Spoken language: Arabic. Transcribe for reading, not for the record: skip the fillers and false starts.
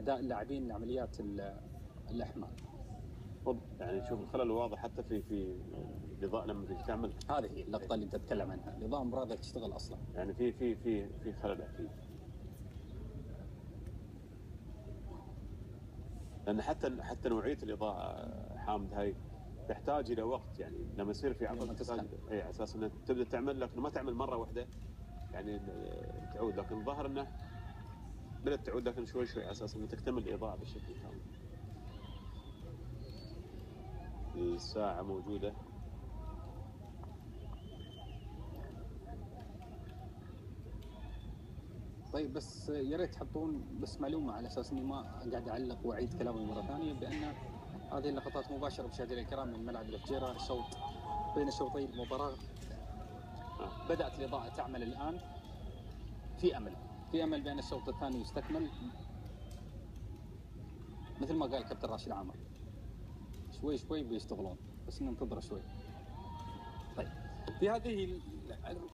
اداء اللاعبين لعمليات الاحماء. يعني شوف الخلل واضح حتى في الاضاءه لما تيجي تعمل. هذه هي اللقطه اللي انت تتكلم عنها، الاضاءه مو راضيه تشتغل اصلا. يعني في خلل اكيد. لان حتى نوعيه الاضاءه حامد هاي تحتاج الى وقت، يعني لما يصير في عطل تحتاج اي على اساس انها تبدا تعمل، لكن ما تعمل مره واحده يعني تعود، لكن الظاهر انه بدات تعود لكن شوي على اساس انها تكتمل الاضاءه بشكل كامل. الساعه موجوده. طيب بس يا ريت تحطون بس معلومه على اساس اني ما قاعد اعلق واعيد كلامي مره ثانيه، بان هذه اللقطات مباشره مشاهدينا الكرام من ملعب الفجيره، الشوط بين شوطي المباراه. بدات الاضاءه تعمل الان، في امل بان الشوط الثاني يستكمل مثل ما قال كابتن راشد عامر، شوي بيشتغلون، بس ننتظر شوي. طيب في هذه